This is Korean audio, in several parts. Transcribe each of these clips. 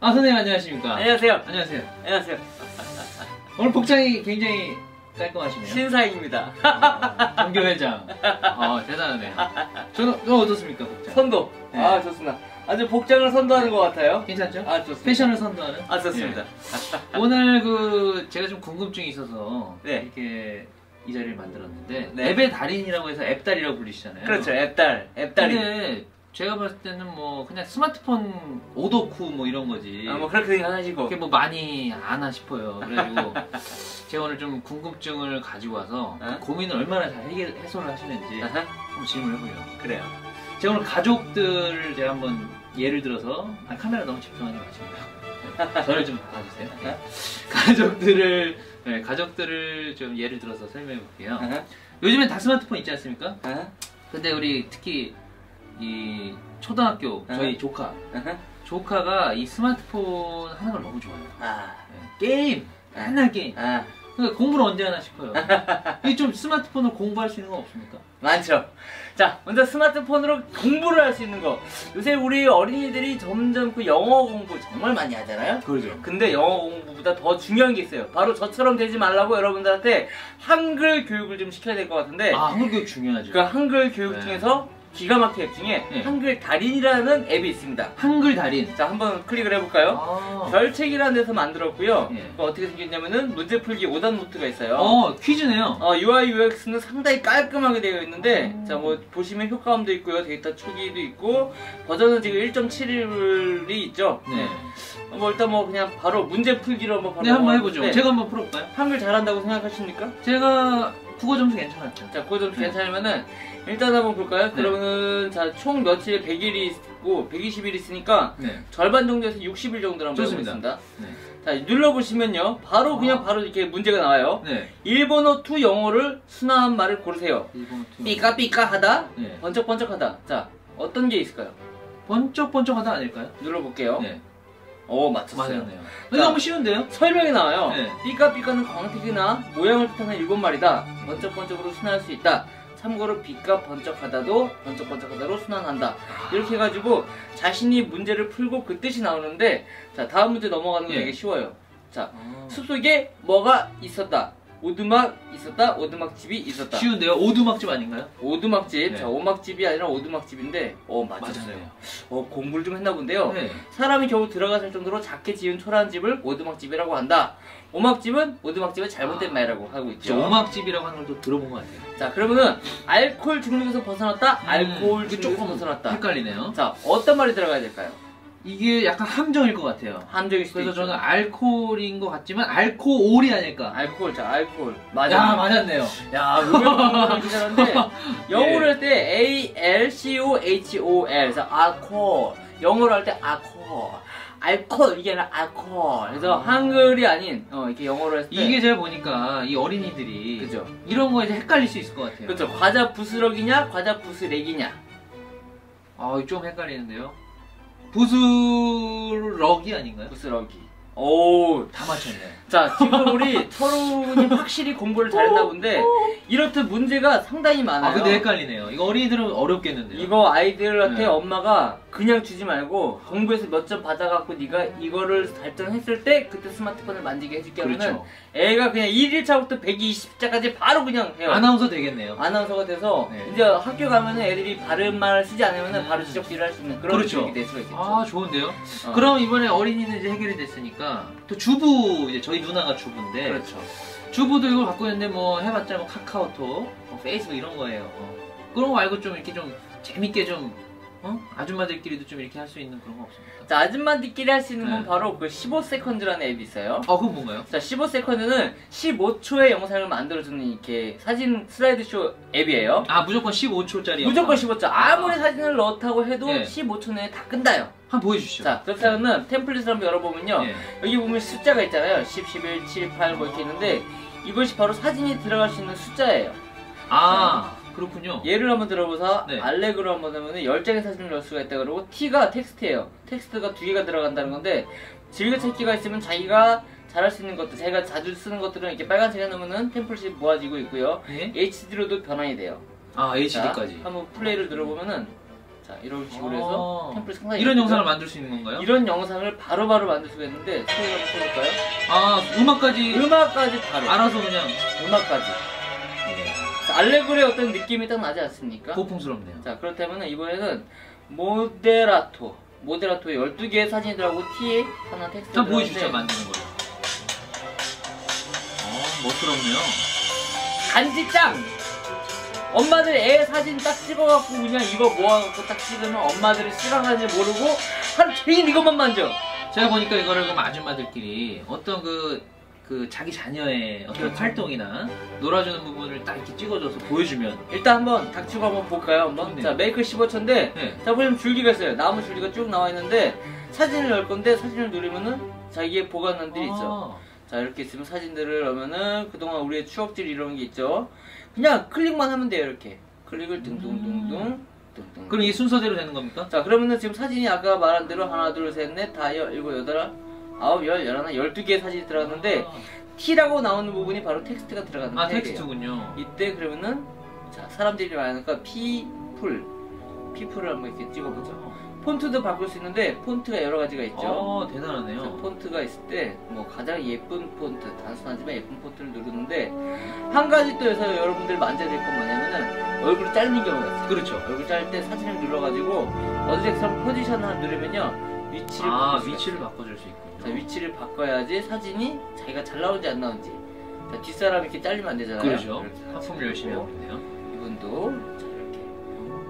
아, 선생님 안녕하십니까? 안녕하세요. 안녕하세요. 안녕하세요. 오늘 복장이 굉장히 깔끔하시네요. 신사임입니다. 정교회장. 대단하네요. 저는 어떻습니까, 복장? 선도. 네. 아, 좋습니다. 아주 복장을 선도하는 것 같아요. 괜찮죠? 아, 좋습니다. 패션을 선도하는? 아, 좋습니다. 네. 오늘 제가 좀 궁금증이 있어서 네. 이렇게 이 자리를 만들었는데 네. 앱의 달인이라고 해서 앱달이라고 불리시잖아요. 그렇죠. 앱달이. 근데 제가 봤을 때는 뭐 그냥 스마트폰 오덕후 뭐 이런 거지. 뭐 그렇게 생각하시고. 그렇게 뭐 많이 아나 싶어요. 그래가지고 제가 오늘 좀 궁금증을 가지고 와서 그 고민을 얼마나 잘 해소를 하시는지 한번 질문을 해보려고. 그래요. 제가 오늘 가족들을 제가 한번 예를 들어서 카메라 너무 집중하지 마시고요. 저를 좀 봐주세요. 가족들을 좀 예를 들어서 설명해 볼게요. 요즘엔 다 스마트폰 있지 않습니까? 근데 우리 특히 이 초등학교 저희 조카가 이 스마트폰 하는 걸 너무 좋아해요. 게임! 맨날 게임! 그러니까 공부를 언제 하나 싶어요. 이 좀 스마트폰으로 공부할 수 있는 거 없습니까? 많죠. 자, 먼저 스마트폰으로 공부를 할 수 있는 거. 요새 우리 어린이들이 점점 그 영어 공부 정말 많이 하잖아요. 그러죠. 근데 영어 공부보다 더 중요한 게 있어요. 바로 저처럼 되지 말라고 여러분들한테 한글 교육을 좀 시켜야 될 것 같은데. 한글 교육 중요하죠. 그 한글 교육 중에서 기가 막힌 앱 중에 한글 달인이라는 앱이 있습니다. 한글 달인. 자, 한번 클릭을 해볼까요? 별책이라는 데서 만들었고요. 어떻게 생겼냐면은 문제 풀기 5단 노트가 있어요. 퀴즈네요. UI UX는 상당히 깔끔하게 되어 있는데, 자, 뭐 보시면 효과음도 있고요, 데이터 초기도 있고, 버전은 지금 1.7이 있죠. 네. 뭐 일단 뭐 그냥 바로 문제 풀기로 한번 바로 한번 해보죠. 제가 한번 풀어볼까요? 한글 잘한다고 생각하십니까? 제가 국어 점수 괜찮았죠. 자, 국어 점수 괜찮으면은 일단 한번 볼까요? 그러면은 자, 총 며칠에 100일이 있고 120일 있으니까 절반 정도에서 60일 정도로 한번 해보겠습니다. 자, 눌러보시면요, 바로 그냥 바로 이렇게 문제가 나와요. 일본어 to 영어를 순화한 말을 고르세요. 삐까삐까하다, 번쩍번쩍하다. 자, 어떤 게 있을까요? 번쩍번쩍하다 아닐까요? 눌러볼게요. 맞췄어요. 맞았네요. 너무 쉬운데요? 설명이 나와요. 삐까삐까는 광택이나 모양을 뜻하는 일본말이다. 번쩍번쩍으로 순화할 수 있다. 참고로 빛과 번쩍하다도 번쩍번쩍하다로 순환한다. 이렇게 해가지고 자신이 문제를 풀고 그 뜻이 나오는데, 자, 다음 문제 넘어가는 거 되게 쉬워요. 자, 숲속에 뭐가 있었다. 오두막 있었다. 오두막집이 있었다. 쉬운데요? 오두막집 아닌가요? 오두막집. 자, 오막집이 아니라 오두막집인데 맞았어요. 공부를 좀 했나 본데요. 사람이 겨우 들어갔을 정도로 작게 지은 초라한 집을 오두막집이라고 한다. 오막집은 오두막집의 잘못된 말이라고 하고 있죠. 오막집이라고 하는 걸 또 들어본 것 같아요. 자, 그러면은 알코올 중독에서 벗어났다. 알코올 중독에서 벗어났다. 헷갈리네요. 자, 어떤 말이 들어가야 될까요? 이게 약간 함정일 것 같아요. 함정일 수도 그래서 있죠. 저는 알코올인 것 같지만 알코올이 아닐까. 알코올. 자, 알코올. 맞았네요. 야, 의외로 잘하는데 영어로 할 때 ALCOHOL. 그래서 알코올. 영어로 할 때 알코올. 이게 아니라 알코올. 그래서 한글이 아닌 이렇게 영어로 했을 때 이게 제가 보니까 이 어린이들이 그죠? 이런 거에 이제 헷갈릴 수 있을 것 같아요. 그렇죠. 과자 부스럭이냐 과자 부스렉이냐. 좀 헷갈리는데요. 부스럭이 아닌가요? 부스럭이. 다 맞췄네. 자, 지금 우리 철훈이 확실히 공부를 잘했나 본데 이렇듯 문제가 상당히 많아요. 근데 헷갈리네요. 이거 어린이들은 어렵겠는데요. 이거 아이들한테 엄마가 그냥 주지 말고 공부에서 몇 점 받아갖고 네가 이거를 달성했을 때 그때 스마트폰을 만지게 해줄게 하면은 애가 그냥 1일차부터 120차까지 바로 그냥 해요. 아나운서 되겠네요. 아나운서가 돼서 이제 학교 가면은 애들이 바른 말을 쓰지 않으면은 바로 지적질을 할 수 있는 그런 교육이 될 수가 있겠죠. 좋은데요? 그럼 이번에 어린이는 이제 해결이 됐으니까 또 주부, 이제 저희 누나가 주부인데 그렇죠. 주부도 이걸 갖고 있는데 뭐 해봤자 뭐 카카오톡, 페이스북 이런 거예요. 그런 거 말고 좀 이렇게 좀 재밌게 좀 아줌마들끼리도 좀 이렇게 할 수 있는 그런 거 없습니까? 자, 아줌마들끼리 할 수 있는 건 바로 그 15세컨드라는 앱이 있어요. 그건 뭔가요? 자, 15세컨드는 15초의 영상을 만들어주는 이렇게 사진 슬라이드쇼 앱이에요. 무조건 15초짜리. 무조건 15초. 아무리 사진을 넣다고 해도 15초 내에 다 끝나요. 한번 보여주시죠. 자, 그렇다면 템플릿을 한번 열어보면요. 여기 보면 숫자가 있잖아요. 10, 11, 7, 8 뭐 이렇게 있는데 이것이 바로 사진이 들어갈 수 있는 숫자예요. 그렇군요. 예를 한번 들어보자. 알렉으로 한번 하면 10장의 사진을 넣을 수가 있다 그러고 T가 텍스트예요. 텍스트가 2개가 들어간다는 건데 즐겨찾기가 있으면 자기가 잘할 수 있는 것들, 자기가 자주 쓰는 것들은 이렇게 빨간색에 넣으면 템플릿이 모아지고 있고요. HD로도 변환이 돼요. HD까지. 한번 플레이를 눌러보면은 자, 이런 식으로 해서 템플이 상당히 이런 영상을 만들 수 있는 건가요? 이런 영상을 바로바로 만들 수가 있는데 소리 한번 쳐볼까요? 아, 음악까지 바로 알아서 그냥 음악까지. 자, 알레고리의 어떤 느낌이 딱 나지 않습니까? 고풍스럽네요. 자, 그렇다면 이번에는 모데라토의 12개의 사진이 들어가고 T에 하나 텍스트가 좀 보여주죠, 만드는 거요. 멋스럽네요. 간지짱! 엄마들 애 사진 딱 찍어갖고 그냥 이거 모아갖고 딱 찍으면 엄마들이 싫어하는지 모르고 하루 종일 이것만 만져. 제가 보니까 이거를 그럼 아줌마들끼리 어떤 그 자기 자녀의 어떤 활동이나 놀아주는 부분을 딱 이렇게 찍어줘서 보여주면 일단 한번 닥치고 한번 볼까요? 한번. 네. 자, 메이크 15초인데 네. 자, 보시면 줄기가 있어요. 나무 줄기가 쭉 나와 있는데 사진을 넣을 건데 사진을 누르면은 자, 이게 보관란들이 있죠. 자, 이렇게 있으면 사진들을 넣으면은 그동안 우리의 추억들 이런 게 있죠. 그냥 클릭만 하면 돼요. 이렇게 클릭을 둥둥둥둥 둥둥. 그럼 이 순서대로 되는 겁니까? 자, 그러면은 지금 사진이 아까 말한 대로 하나 둘 셋 넷 다 7, 8, 9, 10, 11, 12개의 사진이 들어갔는데 T라고 나오는 부분이 바로 텍스트가 들어가는 거예요. 텍스트군요. 이때 그러면은 자, 사람들이 말하니까 피풀을 한번 이렇게 찍어보죠. 폰트도 바꿀 수 있는데 폰트가 여러 가지가 있죠. 대단하네요. 자, 폰트가 있을 때 뭐 가장 예쁜 폰트, 단순하지만 예쁜 폰트를 누르는데 한 가지 또 여기서 여러분들 만져야 될 건 뭐냐면은 얼굴이 잘리는 경우가 있어요. 그렇죠. 얼굴 자를 때 사진을 눌러가지고 어드젝션 포지션을 누르면요 위치를 바꿔줄 수 있군요. 자, 위치를 바꿔야지 사진이 자기가 잘 나오는지 안 나오는지. 자, 뒷사람이 이렇게 잘리면 안 되잖아요. 그렇죠. 하품을 열심히 하고 있네요. 이분도 자, 이렇게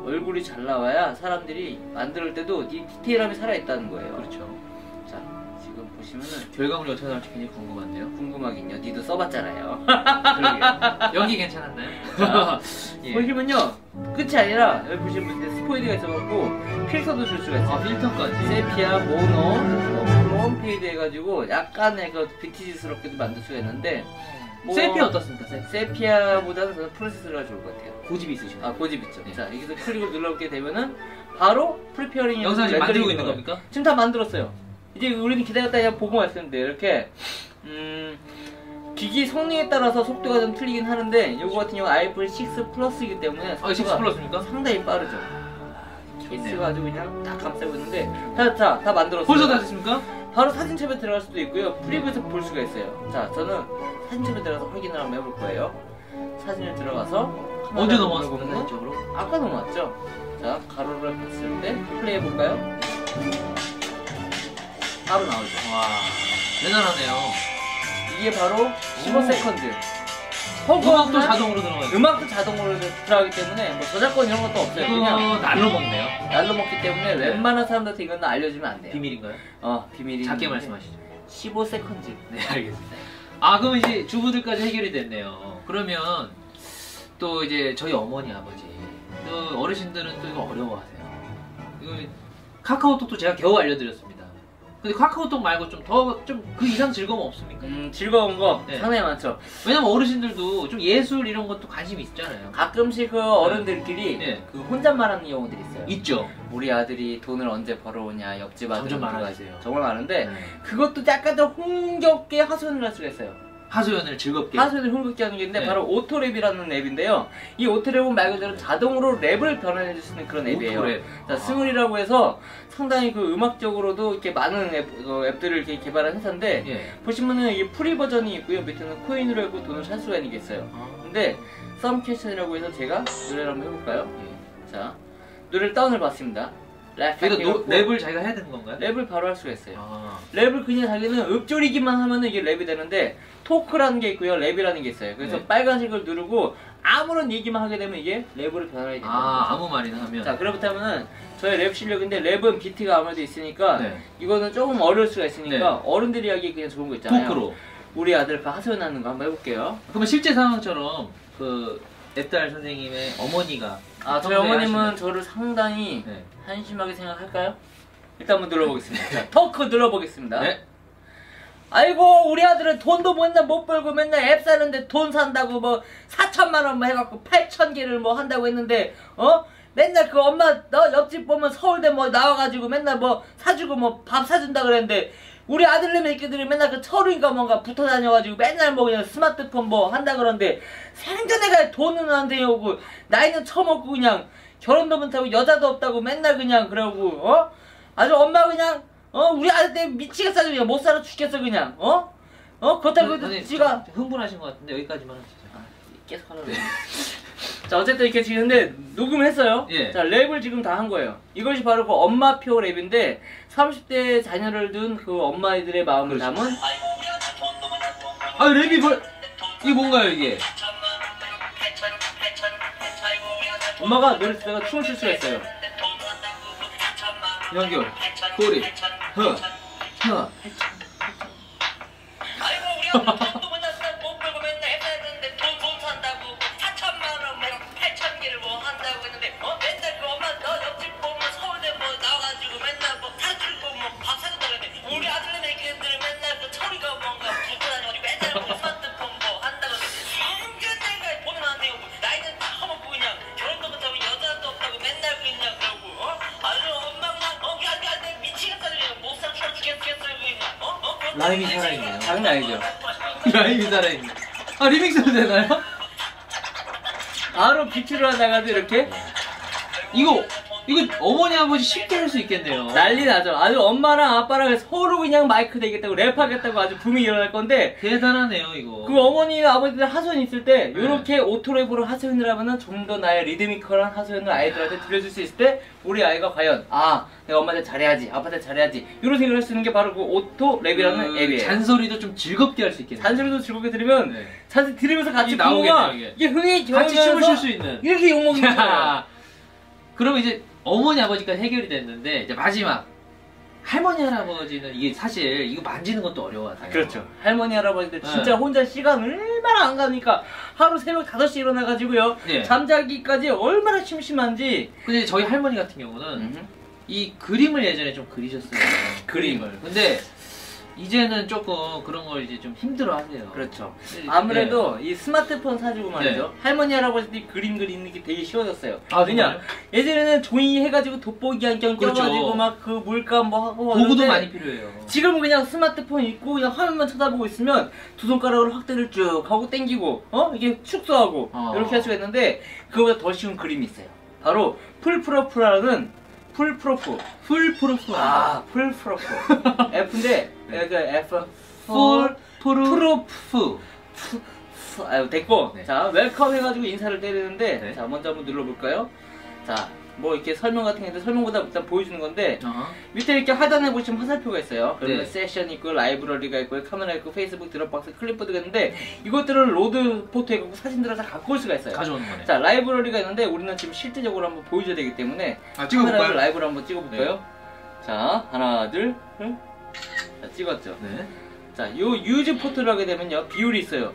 얼굴이 잘 나와야 사람들이 만들 때도 이 디테일함이 살아있다는 거예요. 그렇죠. 자, 지금 보시면은 결과물이 어떻게 나올지 굉장히 궁금한데요. 궁금하긴요. 니도 써봤잖아요. 그러게요. 연기 괜찮았나요? 자, 예. 보시면요 끝이 아니라 여기 보시면 스포이드가 있어갖고 필터도 줄 수가 있어요. 필터까지. 세피아, 모노, 크롬, 페이드 해가지고 약간의 그 빈티지스럽게도 만들 수가 있는데 뭐... 세피아 어떻습니까? 세피아보다는 저는 프로세서가 좋을 것 같아요. 고집이 있으시네요. 고집 있죠. 네. 자, 여기서 클릭을 눌러보게 되면은 바로 프리페어링이 영상 지금 만들고 있는 겁니까? 지금 다 만들었어요. 이제 우리는 기다렸다 그냥 보고 말씀인데 이렇게 기기 성능에 따라서 속도가 좀 틀리긴 하는데 이거 같은 경우는 아이폰 6 플러스이기 때문에 6 플러스입니까? 상당히 빠르죠. 케이스가 아주 그냥 딱 감싸고 있는데 다 만들었어요. 벌써 다 됐습니까? 바로 사진첩에 들어갈 수도 있고요. 프리뷰에서 볼 수가 있어요. 자, 저는 사진첩에 들어가서 확인을 한번 해볼 거예요. 사진에 들어가서 언제 넘어왔습니까? 이쪽으로? 아까 넘어왔죠. 자, 가로를 봤을 때 플레이 해볼까요? 바로 나오죠. 와, 대단하네요. 이게 바로 15세컨드. 음악도 자동으로 들어가요. 음악도 자동으로 들어가기 때문에 뭐 저작권 이런 것도 없어요. 그냥 날로 먹네요. 날로 먹기 때문에 웬만한 사람들한테 이건 알려주면 안 돼요. 비밀인가요? 비밀이. 작게 말씀하시죠. 15세컨드. 네, 알겠습니다. 그럼 이제 주부들까지 해결이 됐네요. 그러면 또 이제 저희 어머니, 아버지, 또 어르신들은 또 이거 어려워하세요. 이거 카카오톡도 제가 겨우 알려드렸습니다. 근데 카카오톡 말고 좀 그 이상 즐거움 없습니까? 즐거운 거 네. 상당히 많죠. 왜냐면 어르신들도 좀 예술 이런 것도 관심이 있잖아요. 가끔씩 그 어른들끼리 네. 그 혼잣말하는 경우들이 있어요. 있죠. 우리 아들이 돈을 언제 벌어오냐, 옆집 아들은 점점 누가 많아지세요. 정말 많은데 네. 그것도 약간 더 흥겹게 하소연을 할 수가 있어요. 하소연을 즐겁게. 하소연을 흥겹게 하는 게 있는데 네. 바로 오토랩이라는 앱인데요. 이 오토랩은 말 그대로 자동으로 랩을 변환해 줄 수 있는 그런 앱이에요. 오토랩. 자, 스물이라고 해서 상당히 그 음악적으로도 이렇게 많은 앱들을 이렇게 개발한 회사인데 예. 보시면은 이게 프리 버전이 있고요. 밑에는 코인으로 해고 돈을 살 수가 있는 게 있어요. 근데 썸캐션이라고 해서 제가 노래를 한번 해볼까요? 예. 자, 노래를 다운을 받습니다. 그래도 랩을 자기가 해야 되는 건가요? 랩을 바로 할 수가 있어요. 랩을 그냥 자기는 읊조리기만 하면은 이게 랩이 되는데 토크라는 게 있고요, 랩이라는 게 있어요. 그래서 네. 빨간색을 누르고 아무런 얘기만 하게 되면 이게 랩으로 변화가 됩니다. 아무 말이나 하면. 자, 그렇다면은 저의 랩 실력인데 랩은 비트가 아무래도 있으니까 네. 이거는 조금 어려울 수가 있으니까 네. 어른들이 하기 그냥 좋은 거 있잖아요. 토크로. 우리 아들 그 하소연하는 거 한번 해볼게요. 그러면 실제 상황처럼 그 앱달 선생님의 어머니가 저희 어머님은 저를 상당히 네. 한심하게 생각할까요? 일단 한번 눌러보겠습니다. 자, 토크 눌러보겠습니다. 네. 아이고 우리 아들은 돈도 맨날 못 벌고 맨날 앱 사는데 돈 산다고 뭐 4천만 원 뭐 해갖고 8,000개를 뭐 한다고 했는데 맨날 그 엄마 너 옆집 보면 서울대 뭐 나와가지고 맨날 뭐 사주고 뭐 밥 사준다 그랬는데 우리 아들네 애기들이 맨날 그 철우인가 뭔가 붙어 다녀가지고 맨날 뭐 그냥 스마트폰 뭐 한다 그러는데 생전에 돈은 안 되고 나이는 처먹고 그냥 결혼도 못하고 여자도 없다고 맨날 그냥 그러고 아주 엄마 그냥 우리 아들 때문에 미치겠어 그냥 못 살아 죽겠어 그냥 그렇다고 지가 흥분하신 것 같은데 여기까지만 하시죠. 계속 하려고 그래. 자 어쨌든 이렇게 지금 근데 녹음했어요. 예. 자 랩을 지금 다 한 거예요. 이것이 바로 그 엄마표 랩인데 30대 자녀를 둔 그 엄마들의 마음을 그렇죠. 담은 아 랩이 이게 뭔가요 이게? 엄마가 노래 듣다가 춤을 출 수가 있어요. 연결 고리 허 라임이 살아있네요. 장난 아니죠? 라임이 살아있네. 아 리믹스도 되나요? 바로 비트를 하다가도 이렇게 이거 어머니 아버지 쉽게 할 수 있겠네요. 난리 나죠. 아주 엄마랑 아빠랑 서로 그냥 마이크 대겠다고 랩하겠다고 아주 붐이 일어날 건데 대단하네요 이거. 그 어머니 아버지들 하소연 있을 때 이렇게 오토랩으로 하소연을 하면은 좀 더 나의 리드미컬한 하소연을 아이들한테 들려줄 수 있을 때 우리 아이가 과연 내가 엄마한테 잘해야지 아빠한테 잘해야지 이런 생각을 할 수 있는 게 바로 그 오토랩이라는 앱이에요. 잔소리도 좀 즐겁게 할 수 있겠네요. 잔소리도 즐겁게 들으면 잔소리 들으면서 같이 나오겠네요 이게 흥이 같이 춤을 출 수 있는 이렇게 욕먹는 거야. 그러면 이제 어머니 아버지까지 해결이 됐는데 이제 마지막 할머니 할아버지는 이게 사실 이거 만지는 것도 어려워하세요. 그렇죠. 할머니 할아버지들 진짜 혼자 시간 얼마나 안 가니까 하루 새벽 5시 일어나가지고요. 잠자기까지 얼마나 심심한지. 근데 저희 할머니 같은 경우는 이 그림을 예전에 좀 그리셨어요. 그림을. 근데 이제는 조금 그런 걸 이제 좀 힘들어 하세요. 그렇죠. 아무래도 이 스마트폰 사주고 말이죠. 할머니 할아버지들이 그림 그리는 게 되게 쉬워졌어요. 왜냐? 예전에는 종이 해가지고 돋보기 안경 껴가지고 막 그 물감 뭐 하고 도구도 많이 필요해요. 지금은 그냥 스마트폰 있고 그냥 화면만 쳐다보고 있으면 두 손가락으로 확대를 쭉 하고 당기고 이게 축소하고 이렇게 할 수가 있는데 그거보다 더 쉬운 그림이 있어요. 바로 풀프로프라는 풀프로프. F인데 F 풀프로프. 아유 됐고. 자 웰컴 해가지고 인사를 때리는데 자 먼저 한번 눌러볼까요? 자 뭐 이렇게 설명 같은 게 있는데 설명보다 일단 보여주는 건데 밑에 이렇게 하단에 보시면 화살표가 있어요. 그러면 세션 있고 라이브러리가 있고 카메라 있고 페이스북 드롭박스 클립보드가 있는데 이것들을 로드 포트해갖고 사진들을 다 갖고 올 수가 있어요. 가져오는 거네. 자 라이브러리가 있는데 우리는 지금 실제적으로 한번 보여줘야 되기 때문에 찍어볼까요? 라이브로 한번 찍어볼까요? 자 하나 둘 자 찍었죠. 자 요 유즈 포트를 하게 되면요 비율이 있어요.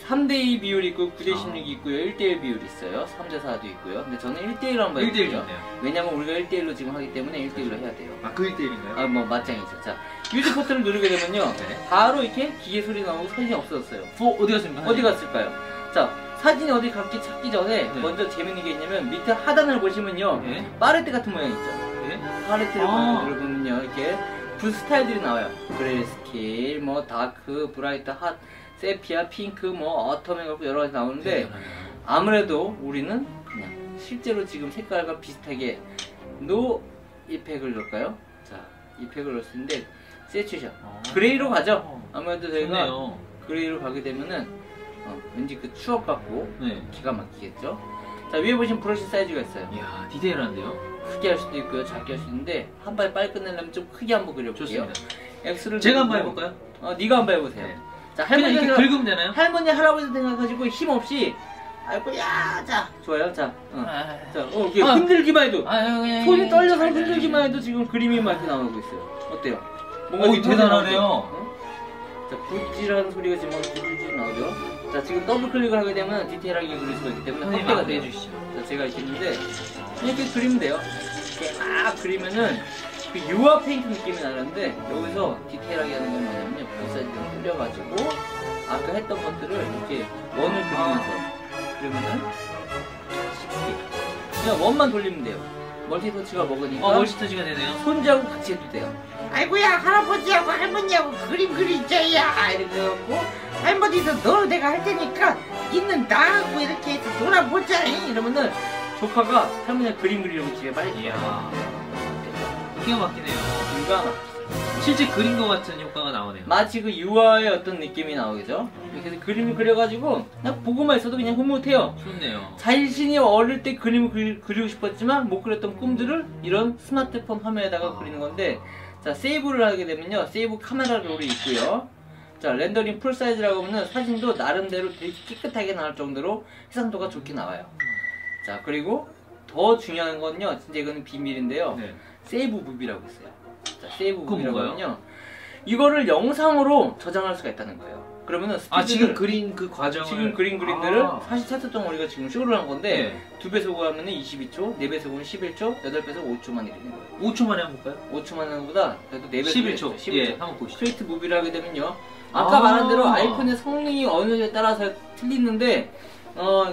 3대2 비율이 있고 9대16이 있고요. 1대1 비율이 있어요. 3대4도 있고요. 근데 저는 1대1로 한번 해볼게요. 왜냐면 우리가 1대1로 지금 하기 때문에 1대1로 해야 돼요. 아 그 1대1인가요? 아 뭐 맞짱이죠. 자 유즈 포트를 누르게 되면요 바로 이렇게 기계 소리 나오고 사진이 없어졌어요. 어디 갔습니까? 어디 갔을까요? 자 사진이 어디 갔기 찾기 전에 먼저 재밌는 게 있냐면 밑에 하단을 보시면요 파레트 같은 모양 있죠. 파레트를 보면요 이렇게 붓 스타일들이 나와요. 그레이스케일, 뭐 다크, 브라이트, 핫, 세피아, 핑크, 뭐 어텀 해갖고 여러 가지 나오는데 아무래도 우리는 그냥 실제로 지금 색깔과 비슷하게 노 이펙을 넣을까요? 자 이펙을 넣을 수 있는데 세츄션 그레이로 가죠. 아무래도 저희가 그레이로 가게 되면은 왠지 그 추억 같고 기가 막히겠죠. 자 위에 보시면 브러쉬 사이즈가 있어요. 이야 디테일한데요. 크게 할 수도 있고요 작게 할 수 있는데 한 번에 빨리 끝내려면 좀 크게 한번 그려볼게요. X를 제가 한번 해볼까요? 네가 한번 해보세요. 자 할머니 이렇게 긁으면 되나요? 할머니 할아버지 생각가지고 힘없이 아이고야 자 좋아요. 자 이게 흔들기만 해도 손이 떨려서 흔들기만 해도 지금 그림이 막 이렇게 나오고 있어요. 어때요? 뭔가 대단하네요. 자 굿지라는 소리가 지금 굿지 나오죠. 자 지금 더블 클릭을 하게 되면 디테일하게 그릴 수가 있기 때문에 확대가 돼요. 자 제가 이렇게 했는데 이렇게 그리면 돼요. 이렇게 막 그리면은 그 유화 페인트 느낌이 나는데 여기서 디테일하게 하는 건 뭐냐면요 붓사이즈를 뿌려가지고 아까 했던 것들을 이렇게 원을 그리면서 그러면은 쉽게 그냥 원만 돌리면 돼요. 멀티터치가 먹으니까 멀티터치가 되네요. 손자하고 같이 해도 돼요. 아이고야 할아버지하고 할머니하고 그림 그리자야 이렇게 해갖고 할머니도 너 내가 할 테니까 있는 나하고 이렇게 해서 놀아보자 이러면은 조카가 할머니가 그림 그리려고 집에 빨리 이야. 기가 막히네요. 기가 막 실제 그린 것 같은 효과가 나오네요. 마치 그 유화의 어떤 느낌이 나오겠죠? 이렇게 해서 그림을 그려가지고 그냥 보고만 있어도 그냥 흐뭇해요. 좋네요. 자신이 어릴 때 그림을 그리고 싶었지만 못 그렸던 꿈들을 이런 스마트폰 화면에다가 그리는 건데, 자, 세이브를 하게 되면요, 세이브 카메라 롤이 있고요. 자, 렌더링 풀 사이즈라고 하면 사진도 나름대로 되게 깨끗하게 나올 정도로 해상도가 좋게 나와요. 자, 그리고 더 중요한 건요, 진짜 이거는 비밀인데요. 네. 세이브 무비라고 있어요. 자, 세이브 그건 무비라고 뭔가요? 하면요, 이거를 영상으로 저장할 수가 있다는 거예요. 그러면은 스피드를, 지금 그린 그 과정을, 지금 그린 그림들을 44초 동안 우리가 지금 쇼를 한 건데, 네. 2배속으로 하면 22초, 4배속으로 11초, 8배속 5초만 이렇게 되는 거예요. 5초 만에 한번 볼까요? 5초 만에 하는 것보다 그래도 4배속 11초. 11초. 예, 한번 보시죠. 스트레이트 무비를 하게 되면요, 아까 말한 대로 아이폰의 성능이 어느 정도에 따라서 틀리는데,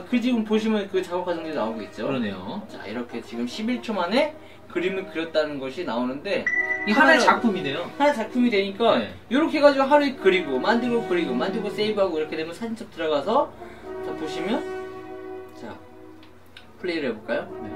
그 지금 보시면 그 작업 과정들이 나오고 있죠. 그러네요. 자, 이렇게 지금 11초 만에 그림을 그렸다는 것이 나오는데, 이 하나의 작품이네요. 하나의 작품이 되니까 네. 이렇게 해가지고 하루에 그리고 만들고 세이브하고 이렇게 되면 사진첩 들어가서, 자, 보시면, 자, 플레이를 해볼까요? 네.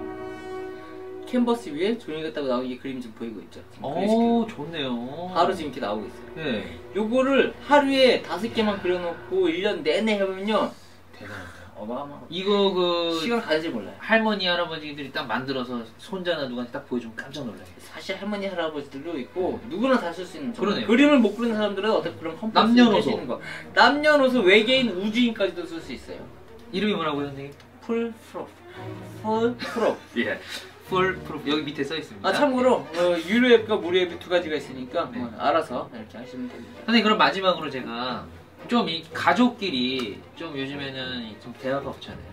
캔버스 위에 종이가 따고 나온 이 그림 지금 보이고 있죠? 오, 좋네요. 바로 지금 이렇게 나오고 있어요. 네. 요거를 하루에 5개만 그려놓고 1년 내내 해보면요, 대단하다. 어마어마하고 이거 시간 가는지 몰라요. 할머니 할아버지들이 딱 만들어서 손자나 누구한테 딱 보여주면 깜짝 놀라요. 사실 할머니 할아버지들도 있고 누구나 다 쓸 수 있는, 그러네요. 그림을 못 그리는 사람들은 어떤 그런 컴플렉스를 남녀노소. 뺄수 있는 거, 남녀노소 외계인 우주인까지도 쓸 수 있어요. 이름이 뭐라고요, 선생님? 풀 프로. 풀 프로. 예. 풀 프로프 여기 밑에 써 있습니다. 참고로 유료 앱과 무료 앱이 두 가지가 있으니까 네. 알아서 이렇게 하시면 됩니다. 선생님, 그럼 마지막으로 제가 좀 이 가족끼리 좀 요즘에는 좀 대화가 없잖아요.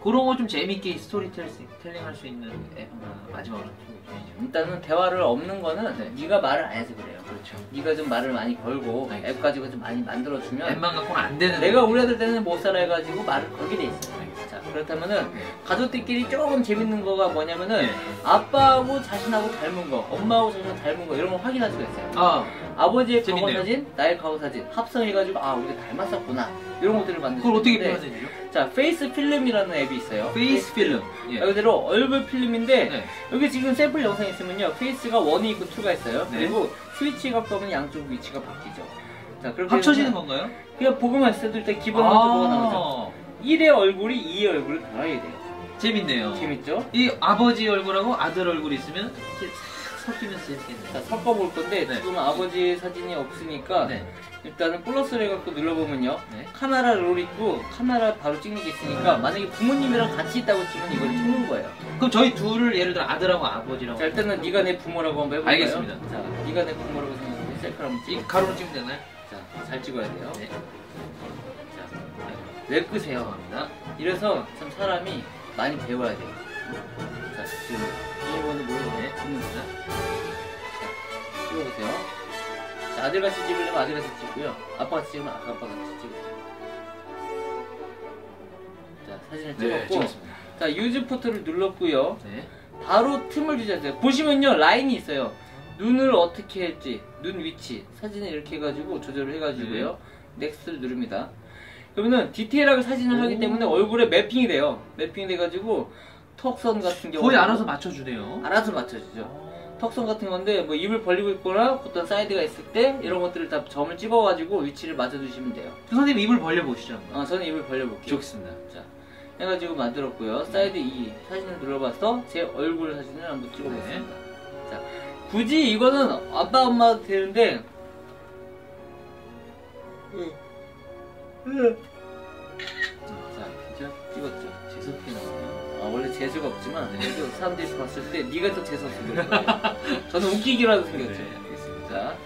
그런 거 좀 재밌게 스토리텔링 할 수 있는 앱 하나 마지막으로 좀 해주시죠. 일단은 대화를 없는 거는 네. 네가 말을 안 해서 그래요. 그렇죠. 네가 좀 말을 많이 걸고 알겠습니다. 앱 가지고 좀 많이 만들어주면, 앱만 갖고는 안 되는. 내가 우리 아들 때는 못 살아 해가지고 말을 걸게 돼 있어요. 알겠습니다. 자, 그렇다면은 네. 가족들끼리 조금 재밌는 거가 뭐냐면은, 네. 아빠하고 자신하고 닮은 거, 엄마하고 자신 닮은 거, 이런 거 확인할 수가 있어요. 아버지의 과거 재밌네요. 사진, 나의 과거 사진 합성해가지고 우리가 닮았었구나, 이런 것들을 만들 수 그걸 어떻게 있는데, 표현해 주죠? 자, 페이스 필름이라는 앱이 있어요. 페이스 필름. 예. 말 그대로 얼굴 필름인데, 네. 여기 지금 샘플 영상이 있으면요, 페이스가 1이 있고 2가 있어요. 네. 그리고 스위치가 보면 양쪽 위치가 바뀌죠. 자, 그렇게 합쳐지는 되면 건가요? 그냥 보고만 있어도 일단 기본적으로 뭐가 나오죠. 1의 얼굴이 2의 얼굴을 닮아야 돼요. 재밌네요. 재밌죠? 이 아버지 얼굴하고 아들 얼굴이 있으면 이렇게 싹 섞이면서 재밌겠네요. 자, 섞어볼 건데, 네. 지금 아버지 사진이 없으니까 네. 일단은 플러스를 해갖고 눌러보면요, 네. 카메라 롤 있고 카메라 바로 찍는 게 있으니까, 만약에 부모님이랑 같이 있다고 치면 이걸 찍는 거예요. 그럼 저희 둘을 예를 들어 아들하고 아버지라고. 자, 일단은 네가 내 부모라고 한번 해볼까요? 알겠습니다. 자, 네가 내 부모라고 생각해 셀카를 한번 이 찍어. 가로로 찍으면 되나요? 자, 잘 찍어야 돼요. 네. 자, 왜 끄세요? 죄송합니다. 이래서 참 사람이 많이 배워야 돼요. 자, 지금 비밀번호 모르네. 됩니다. 자, 찍어보세요. 자, 아들같이 찍으려면 아들같이 찍고요. 아빠같이 찍으면 아빠같이 찍으세요. 자, 사진을 찍었고, 찍었습니다. 자, 유즈 포토를 눌렀고요. 네. 바로 틈을 주셨어요. 보시면요, 라인이 있어요. 눈을 어떻게 할지, 눈 위치, 사진을 이렇게 해가지고 조절을 해가지고요. 넥스트를 누릅니다. 그러면은 디테일하게 사진을 하기 때문에 얼굴에 매핑이 돼요. 매핑이 돼가지고 턱선 같은 경우 거의 알아서 맞춰주네요. 알아서 맞춰주죠. 턱선 같은 건데, 뭐 입을 벌리고 있거나 어떤 사이드가 있을 때 이런 것들을 다 점을 찍어가지고 위치를 맞춰주시면 돼요. 선생님 입을 벌려보시죠. 저는 입을 벌려볼게요. 좋습니다. 자, 해가지고 만들었고요. 사이드 2 사진을 눌러봐서 제 얼굴 사진을 한번 찍어보겠습니다. 자, 굳이 이거는 아빠 엄마도 되는데, 자, 진짜 찍었죠. 재수없게 나오네요. 원래 재수가 없지만 그래도 사람들이 봤을 때 네가 더 재수없어 보일 거예요. 저는 웃기기라도 생겼죠. 네, 알겠습니다. 자,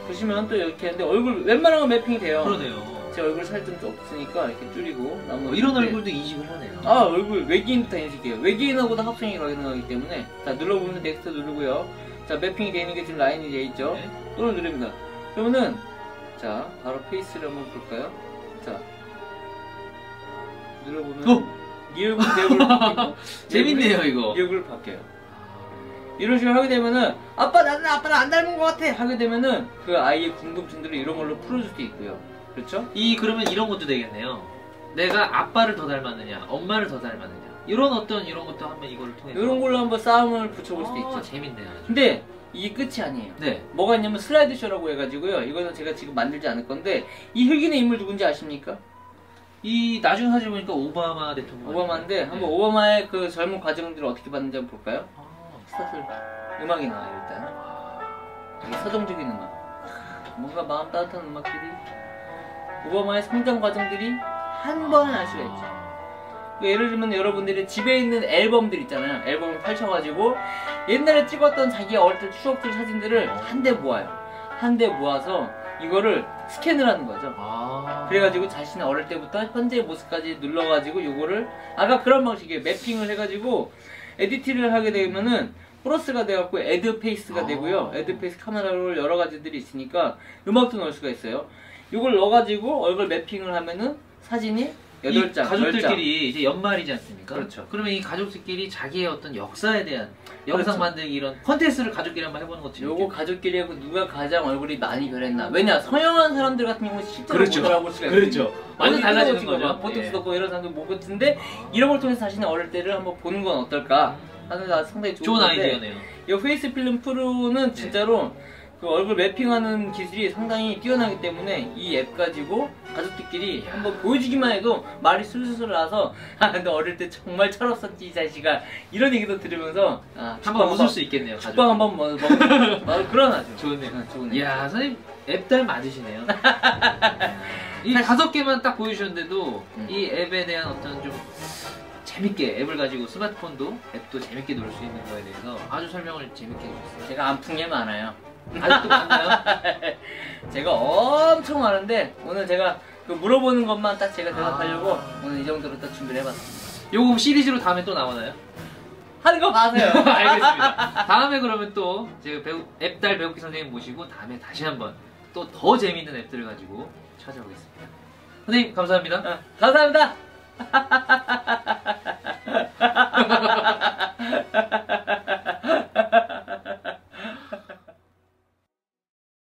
보시면 또 이렇게 하는데 얼굴 웬만한 건 매핑이 돼요. 그러네요. 제 얼굴 살 좀 없으니까 이렇게 줄이고 나머지 이런 얼굴도 인식을 하네요. 얼굴 외계인도 다 인식해요. 외계인하고도 합성이 가능하기 때문에, 자, 눌러보면 넥스트 누르고요. 자, 매핑이 되어 있는 게 지금 라인이 되어 있죠. 네. 또는 누릅니다. 그러면은, 자, 바로 페이스를 한번 볼까요? 자, 눌러보면 이 얼굴 내 얼굴 바뀌고 재밌네요, 이거. 이 얼굴 바뀌어요. 이런 식으로 하게 되면은, 나는 아빠를 안 닮은 것 같아 하게 되면은 그 아이의 궁금증들을 이런 걸로 풀어줄 수 있고요. 그렇죠? 그러면 이런 것도 되겠네요. 내가 아빠를 더 닮았느냐, 엄마를 더 닮았느냐. 이런 것도 한번 이걸 통해서 이런 걸로 한번 싸움을 붙여볼 수도 있죠. 재밌네요. 근데 이게 끝이 아니에요. 네. 뭐가 있냐면 슬라이드 쇼라고 해가지고요. 이거는 제가 지금 만들지 않을 건데 이 흑인의 인물 누군지 아십니까? 이 나중 사진 보니까 오바마 대통령. 오바마인데 네. 한번 오바마의 그 젊은 과정들을 어떻게 봤는지 한번 볼까요? 아, 스타트 음악이 나와요 일단. 되게 서정적인 음악. 뭔가 마음 따뜻한 음악들이 오바마의 성장 과정들이 한 번에 알 수가 있죠. 그러니까 예를 들면 여러분들이 집에 있는 앨범들 있잖아요. 앨범을 펼쳐가지고 옛날에 찍었던 자기 어릴 때 추억들 사진들을 한데 모아요. 한데 모아서 이거를 스캔을 하는 거죠. 그래가지고 자신의 어릴 때부터 현재의 모습까지 눌러가지고 요거를 아까 그런 방식이에요. 매핑을 해가지고 에디트를 하게 되면은 플러스가 돼갖고 애드 페이스가 되고요. 애드 페이스 카메라로 여러 가지들이 있으니까 음악도 넣을 수가 있어요. 요걸 넣어가지고 얼굴 매핑을 하면은 사진이 8장, 가족들끼리 이제 연말이지 않습니까? 그렇죠. 그러면 이 가족들끼리 자기의 어떤 역사에 대한 영상 그렇죠. 만들기 이런 컨텐츠를 가족끼리 한번 해보는 것도 요거 가족끼리 하고 누가 가장 얼굴이 많이 변했나. 왜냐 성형한 사람들 같은 경우는 실제로 못 알아볼 수가 있거든요. 그렇죠. 완전 달라지는 거죠. 보톡스 넣고 이런 사람들 못 같은데 이런 걸 통해서 자신의 어릴 때를 한번 보는 건 어떨까 하는 게 상당히 좋은 아이디어네요. 이 페이스 필름 프로는 진짜로 그 얼굴 매핑하는 기술이 상당히 뛰어나기 때문에 이 앱 가지고 가족들끼리 한번 보여주기만 해도 말이 술술 나서 아 근데 어릴 때 정말 철없었지 이 자식아 이런 얘기도 들으면서 한번 웃을 수 있겠네요. 죽방 한번 먹으면 그런 아주 좋네요. 좋네요. 이야 선생님 앱달 맞으시네요. 이 5개만 딱 보여주셨는데도 이 앱에 대한 어떤 좀 재밌게 앱을 가지고 스마트폰도 앱도 재밌게 놀 수 있는 거에 대해서 아주 설명을 재밌게 해주셨어요. 제가 안 푼 게 많아요. 아직도 많나요? 제가 엄청 많은데 오늘 제가 그 물어보는 것만 딱 제가 대답하려고 오늘 이 정도로 딱 준비를 해봤습니다. 요거 시리즈로 다음에 또 나오나요? 하는 거 봐세요. 알겠습니다. 다음에 그러면 또 제가 앱달 배우기 선생님 모시고 다음에 다시 한번 또 더 재밌는 앱들을 가지고 찾아오겠습니다. 선생님 감사합니다. 감사합니다.